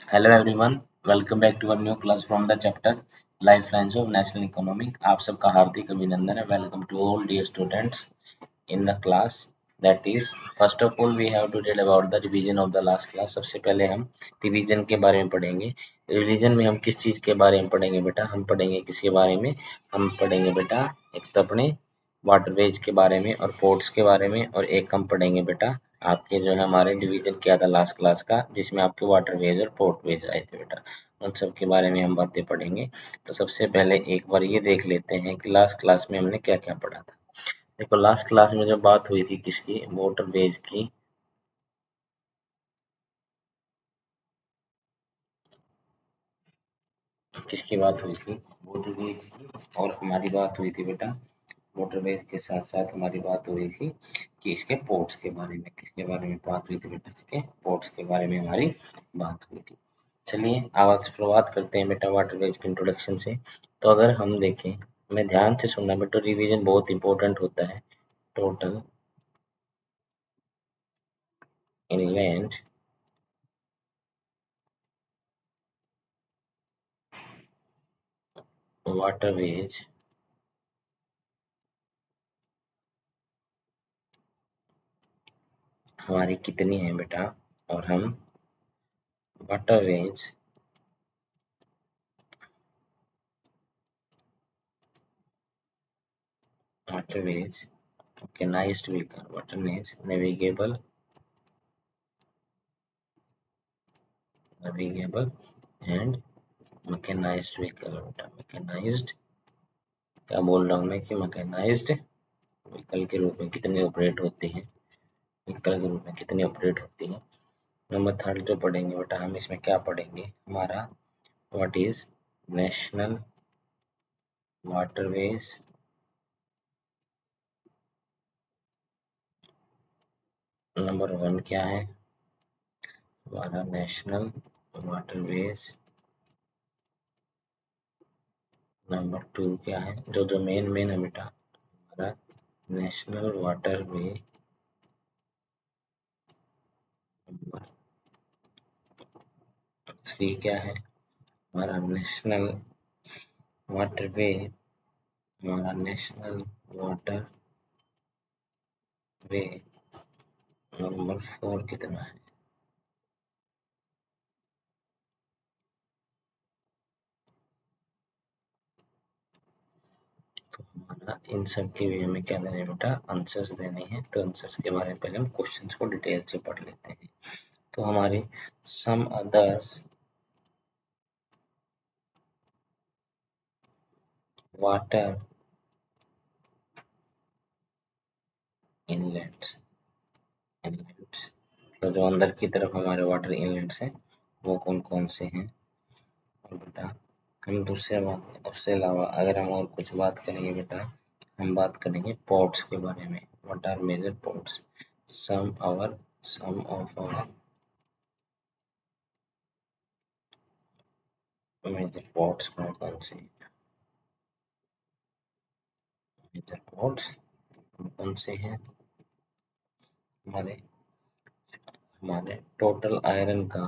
Hello everyone, welcome back to our new class from the chapter Lifelines of National Economy. आप सबका हार्दिक अभिनंदन है. Welcome to all dear students in the class. That is, first of all we have to tell about the revision of the last class. सबसे पहले हम revision के बारे में पढ़ेंगे. रिवीजन में हम किस चीज के बारे में पढ़ेंगे बेटा? हम पढ़ेंगे किसके बारे में? हम पढ़ेंगे बेटा एक तो अपने वाटरवेज के बारे में और पोर्ट्स के बारे में, और एक हम पढ़ेंगे बेटा आपके जो है हमारे डिवीजन किया था लास्ट क्लास का, जिसमें आपके वाटरवेज और पोर्टवेज आए थे बेटा. उन सब के बारे में हम बातें पढ़ेंगे. तो सबसे पहले एक बार ये देख लेते हैं कि लास्ट क्लास में हमने क्या क्या पढ़ा था. देखो लास्ट क्लास में जो बात हुई थी किसकी, वाटरवेज की. किसकी बात हुई थी? वाटरवेज की. और हमारी बात हुई थी बेटा वाटरवेज के साथ साथ हमारी बात हुई थी कि इसके पोर्ट्स के बारे में. किसके बारे में बात हुई थी बेटा? इसके पोर्ट्स के बारे में हमारी बात हुई थी. चलिए अब आज शुरुआत करते हैं बेटा वाटरवेज के इंट्रोडक्शन से. तो अगर हम देखें, हमें ध्यान से सुनना बेटा, रिवीजन बहुत इंपॉर्टेंट होता है. टोटल इनलैंड वाटरवेज हमारी कितनी है बेटा, और हम waterways waterways organised vehicle, waterways navigable and mechanised vehicle बेटा. मैकेनाइज्ड क्या बोल रहा हूँ मैं कि मैकेनाइज्ड व्हीकल के रूप में कितने ऑपरेट होते हैं, व्हीकल के रूप में कितनी ऑपरेट होती है. नंबर थर्ड जो पढ़ेंगे बेटा हम, इसमें क्या पढ़ेंगे हमारा, what is national waterways number one क्या है हमारा, नेशनल वाटरवेज नंबर टू क्या है, जो मेन है बेटा हमारा नेशनल वाटरवे नंबर थ्री क्या है हमारा, नेशनल वाटरवे हमारा नेशनल वाटरवे नंबर फोर कितना है. तो हमारा इन सब के भी हमें क्या देना है बेटा, आंसर्स देने हैं. तो आंसर्स के बारे में पहले हम क्वेश्चंस को डिटेल से पढ़ लेते हैं. तो हमारे some others water inlets inlets तो जो अंदर की तरफ हमारे वाटर इनलेट्स हैं वो कौन कौन से हैं. और बेटा हम उससे अलावा अगर हम और कुछ बात करेंगे बेटा, हम बात करेंगे पोर्ट्स के बारे में. What are major ports, some of our major ports कौन कौन से मेजर पोर्ट्स कौन कौन से हैं. हमारे हमारे टोटल आयरन का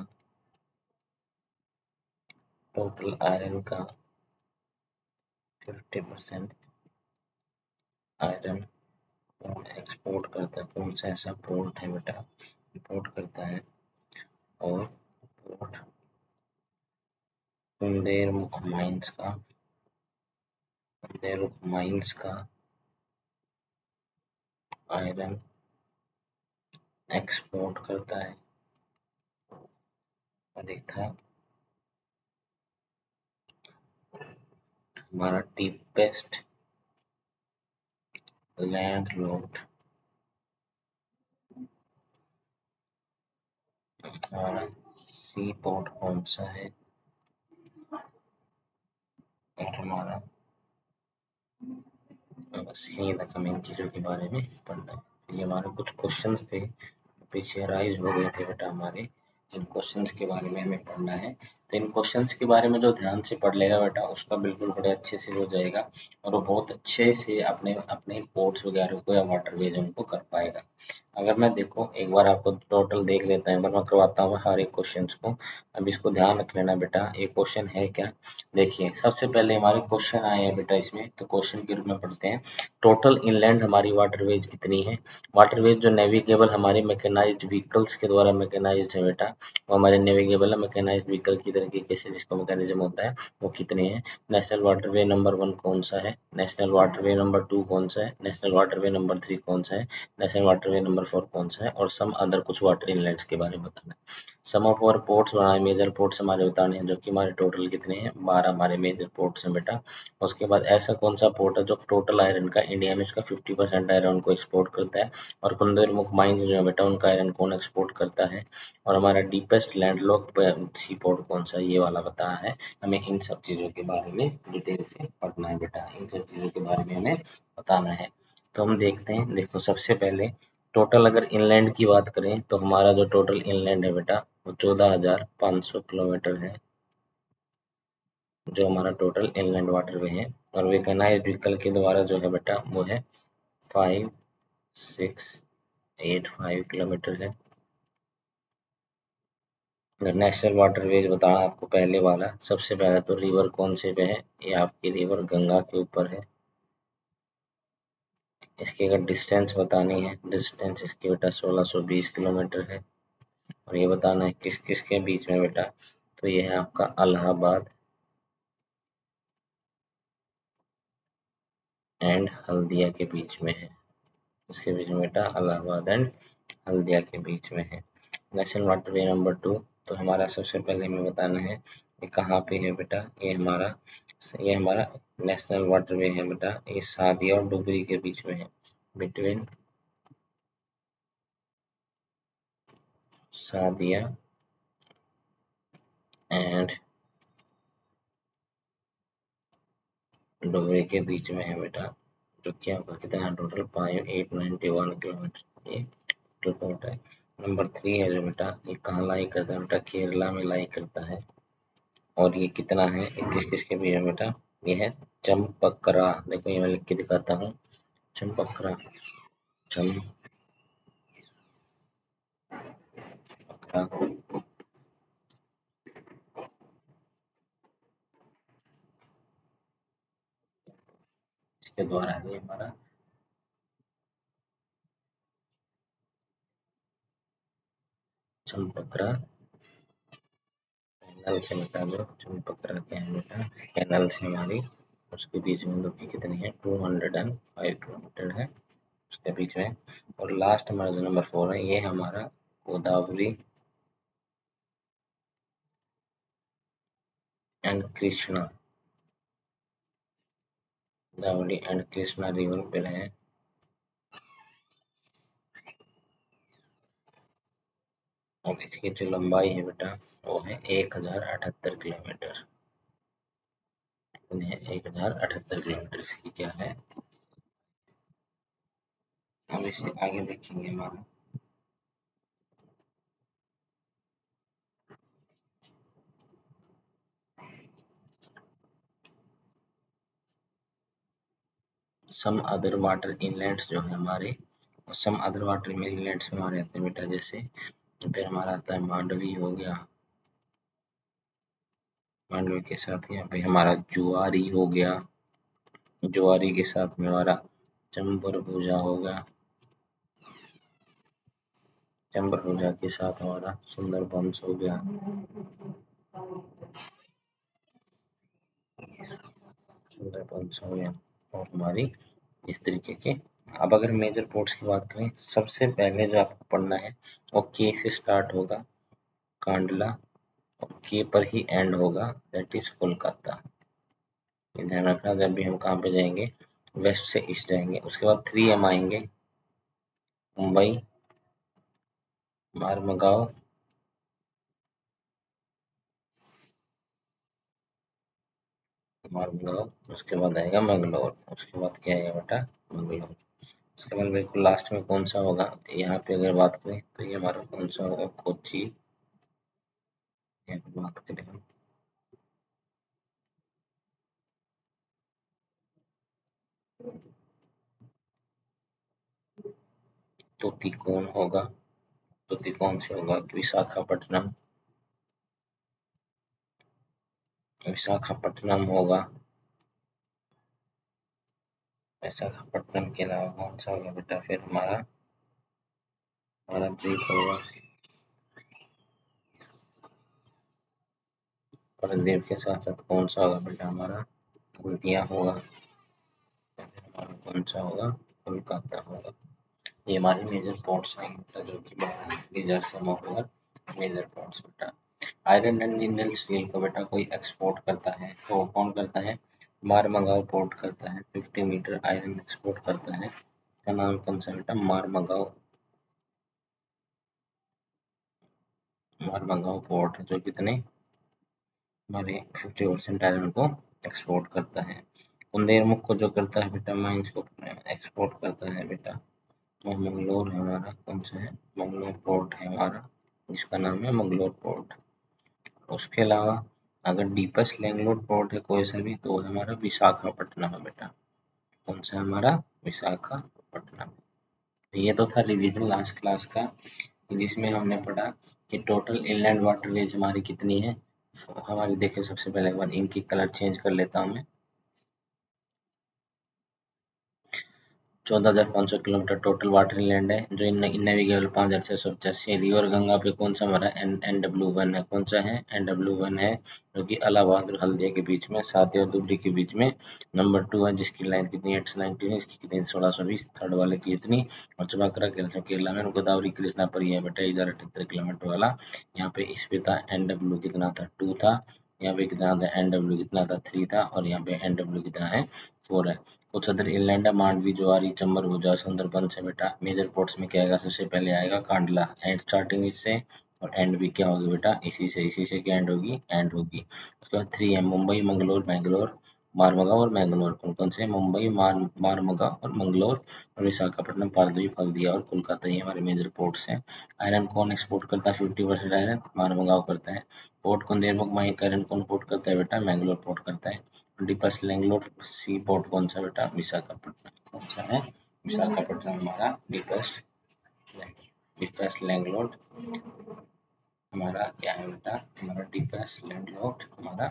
50% आयरन एक्सपोर्ट करता है. कौन सा ऐसा पोर्ट है बेटा इंपोर्ट करता है. और पोर्ट कुंदेरुक माइंस का आयरन एक्सपोर्ट करता है. और एक था हमारा डीपेस्ट लैंड लॉक्ड हमारा सी पोर्ट कौन सा है. और हमारा बस यही तक हमें इन चीज़ों के बारे में पढ़ना है. ये हमारे कुछ क्वेश्चंस थे पीछे राइज हो गए थे बेटा हमारे, जिन क्वेश्चंस के बारे में हमें पढ़ना है तो इन क्वेश्चंस के बारे में जो ध्यान से पढ़ लेगा बेटा उसका बिल्कुल बड़े अच्छे से हो जाएगा और वो बहुत अच्छे से अपने अपने पोर्ट्स वगैरह को या वाटरवेज उनको कर पाएगा। अगर मैं देखो एक बार आपको टोटल देख लेता है, एक बार मैं करवाता हूँ हर एक क्वेश्चन को। अब इसको ध्यान रख लेना बेटा, ये क्वेश्चन है क्या। देखिए सबसे पहले हमारे क्वेश्चन आए हैं बेटा इसमें, तो क्वेश्चन के रूप में पढ़ते हैं। टोटल इनलैंड हमारी वाटरवेज कितनी है। वाटरवेज जो नेविगेबल हमारे मैकेनाइज्ड व्हीकल्स के द्वारा मैकेनाइज्ड है बेटा, वो हमारे नेविगेबल मैकेनाइज्ड व्हीकल की तरीके से जिसका मैकेनिज्म होता है वो कितने हैं। नेशनल वाटरवे नंबर 1 कौन सा है, नेशनल वाटरवे नंबर 2 कौन सा है, नेशनल वाटरवे नंबर 3 कौन सा है, नेशनल वाटरवे नंबर 4 कौन सा है, और सम अदर कुछ वाटर इनलेट्स के बारे में बताना है। सम ऑफ आवर पोर्ट्स बनाए, मेजर पोर्ट्स हमारे बताने हैं जो कि हमारे टोटल कितने हैं, 12 हमारे मेजर पोर्ट्स हैं बेटा। उसके बाद ऐसा कौन सा पोर्ट है जो टोटल आयरन का इंडिया में इसका 50% आयरन को एक्सपोर्ट करता है, और कुंदरमुख माइंस जो है बेटा उनका आयरन कौन एक्सपोर्ट करता है, और हमारा डीपेस्ट लैंडलॉक सी पोर्ट कौन सा है, ये वाला बताना है। हमें इन सब चीज़ों के बारे में डिटेल से पढ़ना है बेटा, इन सब चीज़ों के बारे में हमें बताना है। तो हम देखते हैं, देखो सबसे पहले टोटल अगर इनलैंड की बात करें तो हमारा जो टोटल इनलैंड है बेटा वो 14,500 किलोमीटर है, जो हमारा टोटल इनलैंड वाटरवे है। और वेकनाइज्ड व्हीकल के द्वारा जो है बेटा वो है 5685 किलोमीटर है। अगर नेशनल वाटरवेज बताना आपको पहले वाला, सबसे पहले तो रिवर कौन से पे है, ये आपकी रिवर गंगा के ऊपर है। इसकी अगर डिस्टेंस बतानी है, डिस्टेंस इसकी बेटा 1620 किलोमीटर है। और ये बताना है किस किस के बीच में बेटा, तो ये है आपका इलाहाबाद एंड हल्दिया के बीच में है। इसके बीच में बेटा इलाहाबाद एंड हल्दिया के बीच में है। नेशनल वाटरवे नंबर 2, तो हमारा सबसे पहले हमें बताना है ये कहाँ पे है बेटा, ये हमारा नेशनल वाटरवे है बेटा, ये सादिया और डुबरी के बीच में है, बिटवीन सादिया एंड डुबरी के बीच में है बेटा, जो कि आपका कितना टोटल 5891 किलोमीटर ये टोटल है। नंबर 3 है जो बेटा, ये कहाँ लाई करता है बेटा, केरला में लाई करता है। और ये कितना है, ये किस किस के बीच में बेटा, ये है चंपकरा, देखो ये मैं लिख के दिखाता हूँ, चंपकरा, चंपकरा इसके द्वारा है ये हमारा चंपकरा कैनल से मिटा दो, चंपकरा कैनल कैनल से हमारी उसके बीच में दूरी कितनी है, 205 किलोमीटर है उसके बीच में। और लास्ट हमारा जो नंबर 4 है ये हमारा Godavari and Krishna, Godavari and Krishna river पे है। और इसकी जो लंबाई है बेटा वो है 1078 किलोमीटर, कितनी है 1078 किलोमीटर इसकी क्या है। अब इसे आगे देखेंगे हमारा सम अदर वाटर इनलेट्स जो है हमारे, सम अदर वाटर में इनलेट्स में हमारे आते हैं बेटा, जैसे फिर हमारा आता है मांडवी हो गया, मांडवी के साथ यहाँ पे हमारा जुआरी हो गया, जुआरी के साथ में हमारा चंबर पूजा हो गया, चंबर पूजा के साथ हमारा सुंदरबंस हो गया, सुंदरबंस हो गया। और हमारी इस तरीके के। अब अगर मेजर पोर्ट्स की बात करें, सबसे पहले जो आपको पढ़ना है वो के से स्टार्ट होगा, कांडला, और के पर ही एंड होगा, दैट इज कोलकाता। ये ध्यान रखना, जब भी हम कहाँ पे जाएंगे वेस्ट से ईस्ट जाएंगे। उसके बाद 3M आएंगे, मुंबई, मारमगांव, मारमगांव, उसके बाद आएगा मंगलौर, उसके बाद क्या आएगा बेटा, मंगलौर। उसके बाद बिल्कुल लास्ट में कौन सा होगा, यहाँ पे अगर बात करें तो ये हमारा कौन सा होगा, कोची, यहाँ पे बात करें हम। तूतीकोण होगा, तूतीकोण से होगा विशाखापट्टनम, विशाखापट्टनम होगा। विशाखापट्टनम के अलावा कौन सा होगा बेटा फिर हमारा हमारा द्वीप होगा, और द्वीप के साथ साथ कौन सा होगा बेटा हमारा हल्दिया होगा, फिर हमारा कौन सा होगा कोलकाता होगा। ये हमारे मेजर पोर्ट्स हैं बेटा, जो कि major some of major ports बेटा। आयरन एंड मिनरल स्टील को बेटा कोई एक्सपोर्ट करता है तो कौन करता है, मारमगांव पोर्ट करता है। 50 मीटर आयरन एक्सपोर्ट करता है, इसका नाम कौन सा बेटा मारमगांव, मारमगांव पोर्ट है जो कितने हमारे 50% आयरन को एक्सपोर्ट करता है। कुंदेरमुख को जो करता है बेटा माइंस को एक्सपोर्ट करता है बेटा, और मंगलोर है हमारा कौन सा है, मंगलोर पोर्ट है हमारा, जिसका नाम है मंगलोर पोर्ट। उसके अलावा अगर डीपेस्ट लैंडलॉर्ड पोर्ट है कोई सा भी तो है हमारा विशाखापट्टनम है बेटा, कौन सा है हमारा विशाखापट्टनम। ये तो था रिवीजन लास्ट क्लास का, जिसमें हमने पढ़ा कि टोटल इनलैंड वाटरवेज हमारी कितनी है हमारी। देखिए सबसे पहले एक बार इनकी कलर चेंज कर लेता हूँ मैं। 14,500 किलोमीटर टोटल वाटर लैंड है, जो इननेविगेबल 5,685 है। रिवर गंगा पे कौन सा हमारा NW1 है, कौन सा है NW1 है, जो कि इलाहाबाद और हल्दिया के बीच में, साथी और दुबरी के बीच में। नंबर 2 है जिसकी लाइन कितनी 890 है, इसकी कितनी 1620, थर्ड वाले की इतनी। और चबाकरा केरला में गोदावरी कृष्णा पर यह बेटा 1078 किलोमीटर वाला। यहाँ पे इस पे था NW कितना था 2 था, यहाँ पे कितना था NW कितना था 3 था, और यहाँ पे NW कितना है 4 है। कुछ अदर इनलैंड है मांडवी, ज्वारी, चंबल, भुजा, सुंदरबन से बेटा। मेजर पोर्ट्स में क्या आएगा, सबसे पहले आएगा कांडला, एंड स्टार्टिंग इससे और एंड भी क्या होगी बेटा इसी से क्या एंड होगी, एंड होगी। उसके बाद 3 है मुंबई, मंगलोर, बैंगलोर, मारमगांव और मैंगलोर। कौन कौन से, मुंबई, मारमगांव और मंगलोर, और विशाखापट्टनम, पारदीप, हल्दिया और कोलकाता, ये हमारे मेजर पोर्ट्स हैं। आयरन कौन एक्सपोर्ट करता है 50% आयरन, मारमगांव करता है। पोर्ट कुंदेरमुख माइक आयरन कौन पोर्ट करता है बेटा, मैंगलोर पोर्ट करता है। डीपेस्ट लैंगलोर सी पोर्ट कौन सा बेटा, विशाखापट्टनम, कौन सा है विशाखापट्टनम हमारा डीपेस्ट, डीपेस्ट लैंगलोर हमारा क्या है बेटा, हमारा डीपेस्ट लैंडलॉर्ड हमारा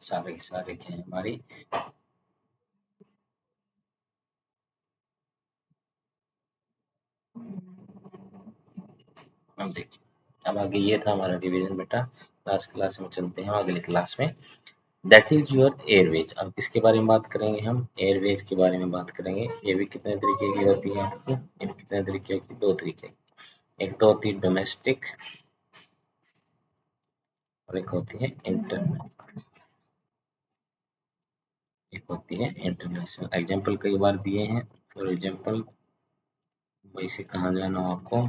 सारे के सारे क्या है हमारी। अब देखिए, अब आगे ये था हमारा डिवीजन बेटा। लास्ट क्लास में चलते हैं अगली क्लास में, दैट इज योर एयरवेज। अब किसके बारे में बात करेंगे हम, एयरवेज के बारे में बात करेंगे। ये भी कितने तरीके की होती है आपकी, ये भी कितने तरीके की, दो तरीके की। एक तो होती है डोमेस्टिक और एक होती है इंटरनेशनल, एक होती है इंटरनेशनल। एग्जाम्पल कई बार दिए हैं, फॉर एग्जाम्पल मुंबई से कहाँ जाना हो आपको,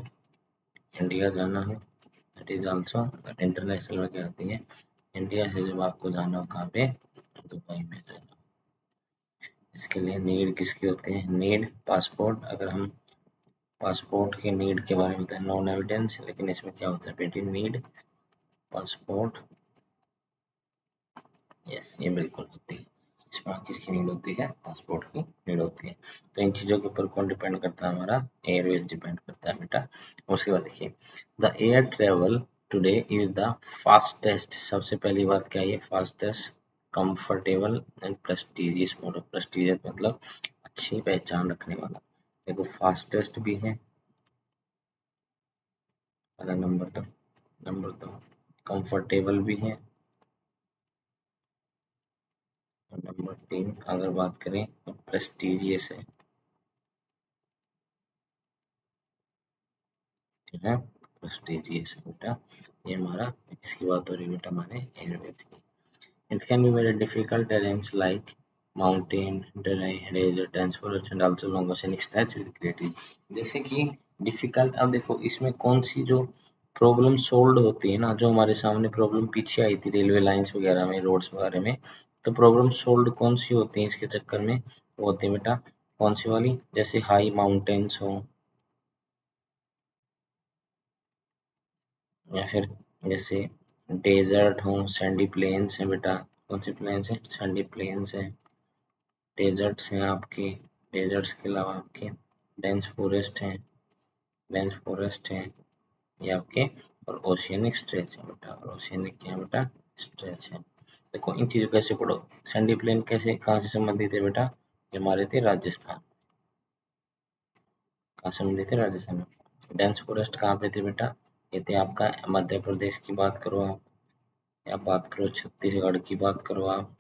इंडिया जाना है, दैट इज ऑल्सो इंटरनेशनल में क्या आती है, इंडिया से जब आपको जाना हो कहाँ पे, दुबई में जाना। इसके लिए नीड किसकी होती है, नीड पासपोर्ट। अगर हम पासपोर्ट के नीड के बारे में बताएं, नॉन एविडेंस, लेकिन इसमें क्या होता है बेटी, नीड पासपोर्ट, यस ये बिल्कुल होती है। इसमें किसकी नीड होती है, पासपोर्ट की नीड होती है। तो इन चीज़ों के ऊपर कौन डिपेंड करता है, हमारा एयरवेज डिपेंड करता है बेटा। उसके बाद देखिए, the air travel today is the fastest, सबसे पहली बात क्या है, fastest, comfortable and prestigious mode of, prestigious मतलब अच्छी पहचान रखने वाला। देखो फास्टेस्ट भी है पहला नंबर, तो नंबर तो कंफर्टेबल भी है, और नंबर 3 अगर बात करें तो प्रेस्टिजियस है प्रेस्टिजियस बेटा। ये हमारा इसकी बात हो रही है बेटा हमारे एयरवेज की। It can be very difficult terrains like mountain, desert, transportation and also long oceanic stretch with creative. जैसे कि डिफिकल्ट, अब देखो इसमें कौन सी जो प्रॉब्लम सोल्व होती है ना, जो हमारे सामने प्रॉब्लम पीछे आई थी रेलवे लाइंस वगैरह में, रोड्स वगैरह में, तो प्रॉब्लम सोल्व कौन सी होती है इसके चक्कर में, वो होती है बेटा कौन सी वाली, जैसे हाई माउंटेन्स हो, या फिर जैसे डेजर्ट हो, सैंडी प्लेन्स हैं बेटा, कौन सी प्लेन्स हैं, सैंडी प्लेन्स हैं, डेजर्ट्स हैं आपके, डेजर्ट्स के अलावा आपके डेंस फॉरेस्ट हैं, डेंस फॉरेस्ट है ये आपके, और ओशियनिक स्ट्रेच है बेटा, और ओशियनिक क्या है बेटा, स्ट्रेच है। देखो इन चीजों कैसे पढ़ो, सैंडी प्लेन कैसे कहाँ से संबंधित है बेटा, ये हमारे थे राजस्थान, कहाँ से संबंधित है, राजस्थान में। डेंस फॉरेस्ट कहाँ पे थे बेटा, ये थे आपका मध्य प्रदेश की बात करो आप, या बात करो छत्तीसगढ़ की बात करो आप,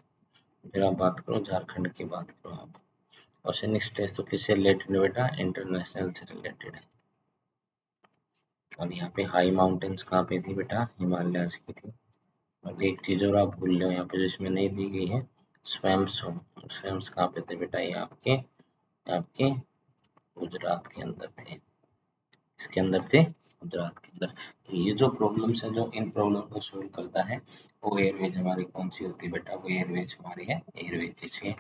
फिर आप बात करो झारखंड की बात करो आप। ओशियनिक स्ट्रेच तो किससे रिलेटेड है बेटा, इंटरनेशनल से रिलेटेड है। और यहाँ पे हाई माउंटेन्स कहाँ पे थी बेटा, हिमालय की थी। और एक चीज और आप भूल रहे हो यहाँ पे जिसमें नहीं दी गई है, स्वैम्स हो, स्वैम्स कहाँ पे थे बेटा, ये आपके आपके गुजरात के अंदर थे, इसके अंदर थे, गुजरात के अंदर। तो ये जो प्रॉब्लम्स है, जो इन प्रॉब्लम को सोल्व करता है, वो एयरवेज हमारी कौन सी होती है बेटा, वो एयरवेज हमारी है एयरवेज, जिसके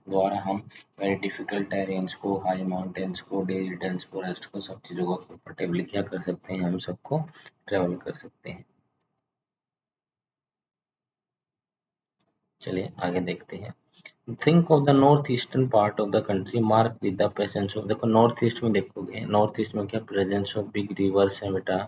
द्वारा हम वेरी डिफिकल्ट टेरेन्स को, हाई माउंटेन्स को, डेली डेंस फॉरेस्ट को, सब चीज़ों को कंफर्टेबली क्या कर सकते हैं, हम सबको ट्रेवल कर सकते हैं। चलिए आगे देखते हैं। Think of the north eastern part of the country mark with the presence of, देखो नॉर्थ ईस्ट में देखोगे, नॉर्थ ईस्ट में क्या प्रेजेंस ऑफ बिग रिवर्स है बेटा,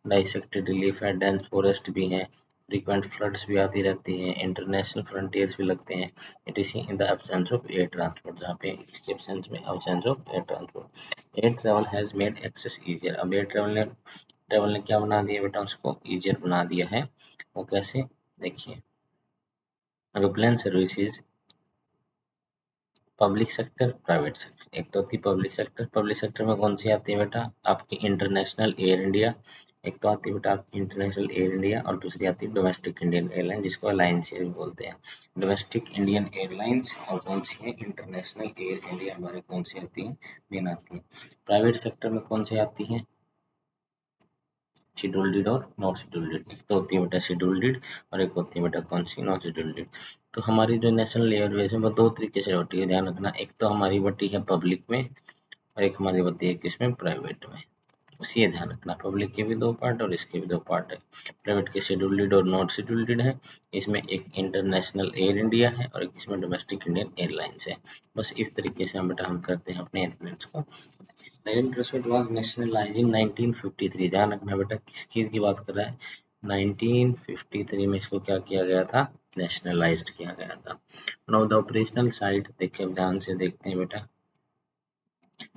डाइसेक्टेड रिलीफ है, डेंस फॉरेस्ट भी है, फ्रीक्वेंट फ्लड्स भी आती रहती हैं, इंटरनेशनल फ्रंटियर्स भी लगते हैं। It is in the absence of air transport, जहाँ पे इसके एब्सेंस में absence of air transport. Air travel has made access easier, अब एयर ट्रेवल ने क्या बना दिया बेटा, उसको ईजियर बना दिया है। वो कैसे, देखिए aeroplane services, public sector, private sector, एक तो होती पब्लिक सेक्टर, पब्लिक सेक्टर में कौन सी आती है बेटा, आपकी इंटरनेशनल एयर इंडिया, एक तो आती है बेटा आपकी इंटरनेशनल एयर इंडिया, और दूसरी आती है डोमेस्टिक इंडियन एयरलाइन, जिसको अलायंस भी बोलते हैं। डोमेस्टिक इंडियन एयरलाइंस, और कौन सी है, इंटरनेशनल एयर इंडिया, हमारे कौन सी आती है, मेन आती है। प्राइवेट सेक्टर में कौन सी आती है, शेड्यूल डीड और नॉट शेड्यूल डीड, एक तो होती है बेटा शेड्यूल डीड, और एक होती है बेटा कौन सी, नॉट शेड्यूल डीड। तो हमारी जो नेशनल एयरवेज है वो दो तरीके से होती है, ध्यान रखना, एक तो हमारी बटी है पब्लिक में, और एक हमारी होती है किसमें, प्राइवेट में। बस ये ध्यान रखना, पब्लिक के भी दो पार्ट और इसके भी दो पार्ट है। प्राइवेट के शेड्यूल्ड और नॉट शेड्यूल्ड है, इसमें एक इंटरनेशनल एयर इंडिया है और एक इसमें डोमेस्टिक इंडियन एयरलाइंस है। बस इस तरीके से हम बेटा हम करते हैं अपने एयरप्लेन्स को। इंडियन ट्रांसपोर्ट वाज नेशनलाइज्ड इन 1953, ध्यान रखना बेटा किस चीज की बात कर रहा है, 1953 में इसको क्या किया गया था, नेशनलाइज्ड किया गया था। नाउ द ऑपरेशनल साइड, देखिए ध्यान से देखते हैं बेटा,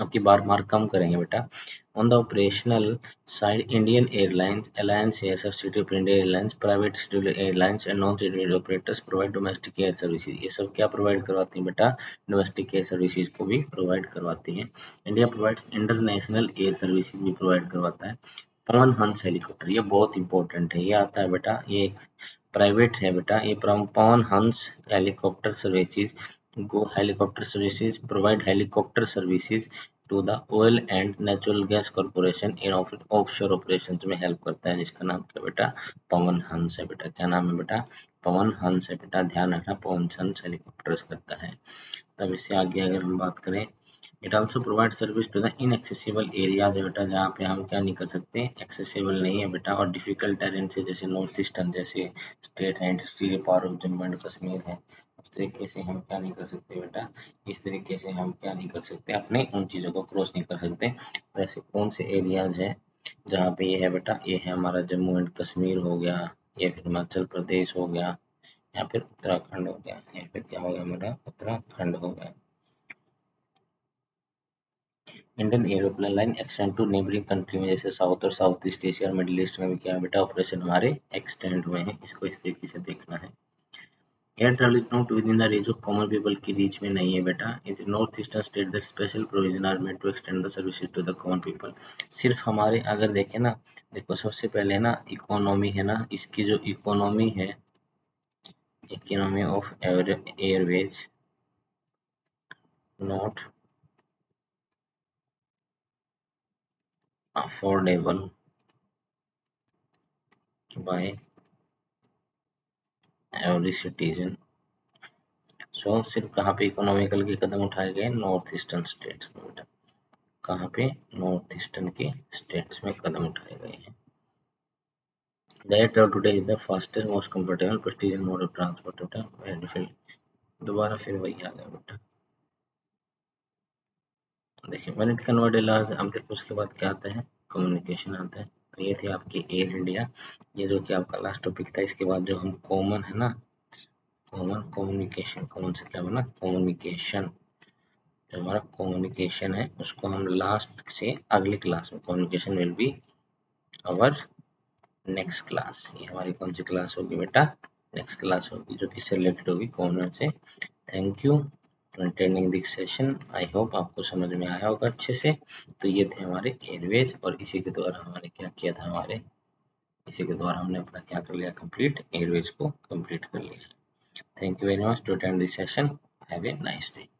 अब की बार मार्क कम करेंगे बेटा। On the operational side, Indian airlines, alliance air subsidiary Indian airlines, private scheduled airlines and non scheduled operators provide domestic air services, ये सब क्या प्रोवाइड करवाती हैं बेटा, डोमेस्टिक एयर सर्विसेज को भी प्रोवाइड करवाती हैं। India provides international air services भी प्रोवाइड करवाता है। पवन हंस हेलीकॉप्टर, ये बहुत इंपॉर्टेंट है, ये आता है बेटा, ये एक प्राइवेट है बेटा, ये Pawan Hans helicopter services, go helicopter services provide helicopter services to the oil and natural gas corporation in offshore operations में हेल्प करता है, जिसका नाम क्या बेटा, पवन हंस है बेटा, क्या नाम है बेटा, पवन हंस है बेटा, ध्यान रखना पवन हंस हेलीकॉप्टर्स करता है। तब इससे आगे अगर हम बात करें, it also provide service to the inaccessible areas है बेटा, जहाँ पे हम क्या नहीं कर सकते, एक्सेसिबल नहीं है बेटा, और डिफिकल्ट टेरेन से, जैसे नॉर्थ ईस्टर्न जैसे स्टेट है, industrial part of Jammu and Kashmir है, उस तरीके से हम क्या नहीं कर सकते बेटा, इस तरीके से हम क्या नहीं कर सकते, अपने उन चीज़ों को क्रॉस नहीं कर सकते। वैसे कौन से एरियाज है जहाँ पे ये है बेटा, ये है हमारा जम्मू एंड कश्मीर हो गया, या फिर हिमाचल प्रदेश हो गया, या फिर उत्तराखंड हो गया, या फिर क्या हो गया मेरा, उत्तराखंड हो गया। Indian aeroplane line extend to neighbouring country में, जैसे साउथ और साउथ ईस्ट एशिया और मिडिल ईस्ट में भी क्या है बेटा, ऑपरेशन हमारे एक्सटेंड हुए हैं, इसको इस तरीके से देखना है। Air travel is not within the range of common people की रीच में नहीं है बेटा, in North Eastern state that special provision are made to extend the services to the common people. सिर्फ हमारे अगर देखें ना, देखो सबसे पहले ना इकोनॉमी है ना, इसकी जो इकोनॉमी है, economy of airways not affordable by every citizen. So सिर्फ कहाँ पे इकोनॉमिकल के कदम उठाए गए, नॉर्थ ईस्टर्न स्टेट्स में बेटा, कहाँ पे, नॉर्थ ईस्टर्न के स्टेट्स में कदम उठाए गए हैं। That today is the fastest most comfortable prestigious mode of transport बेटा, दोबारा फिर वही आ गया बेटा। देखिए व्हेन इट कन्वर्ट लार्ज, अब देखो उसके बाद क्या आता है, कम्युनिकेशन आता है। तो ये थे आपके एयर इंडिया, ये जो कि आपका लास्ट टॉपिक था। इसके बाद जो हम कॉमन है ना, कॉमन कम्युनिकेशन, कॉमन से क्या बना, कम्युनिकेशन। जो हमारा कम्युनिकेशन है उसको हम लास्ट से अगली क्लास में, communication will be our next class. ये हमारी कौन सी क्लास होगी बेटा, नेक्स्ट क्लास होगी, जो किससे रिलेटेड होगी, कॉमन से। Thank you for attending this session. I hope आपको समझ में आया होगा अच्छे से। तो ये थे हमारे एयरवेज, और इसी के द्वारा हमारे क्या किया था, हमारे इसी के द्वारा हमने अपना क्या कर लिया, कंप्लीट एयरवेज को कंप्लीट कर लिया। Thank you very much to attend this session. Have a nice day.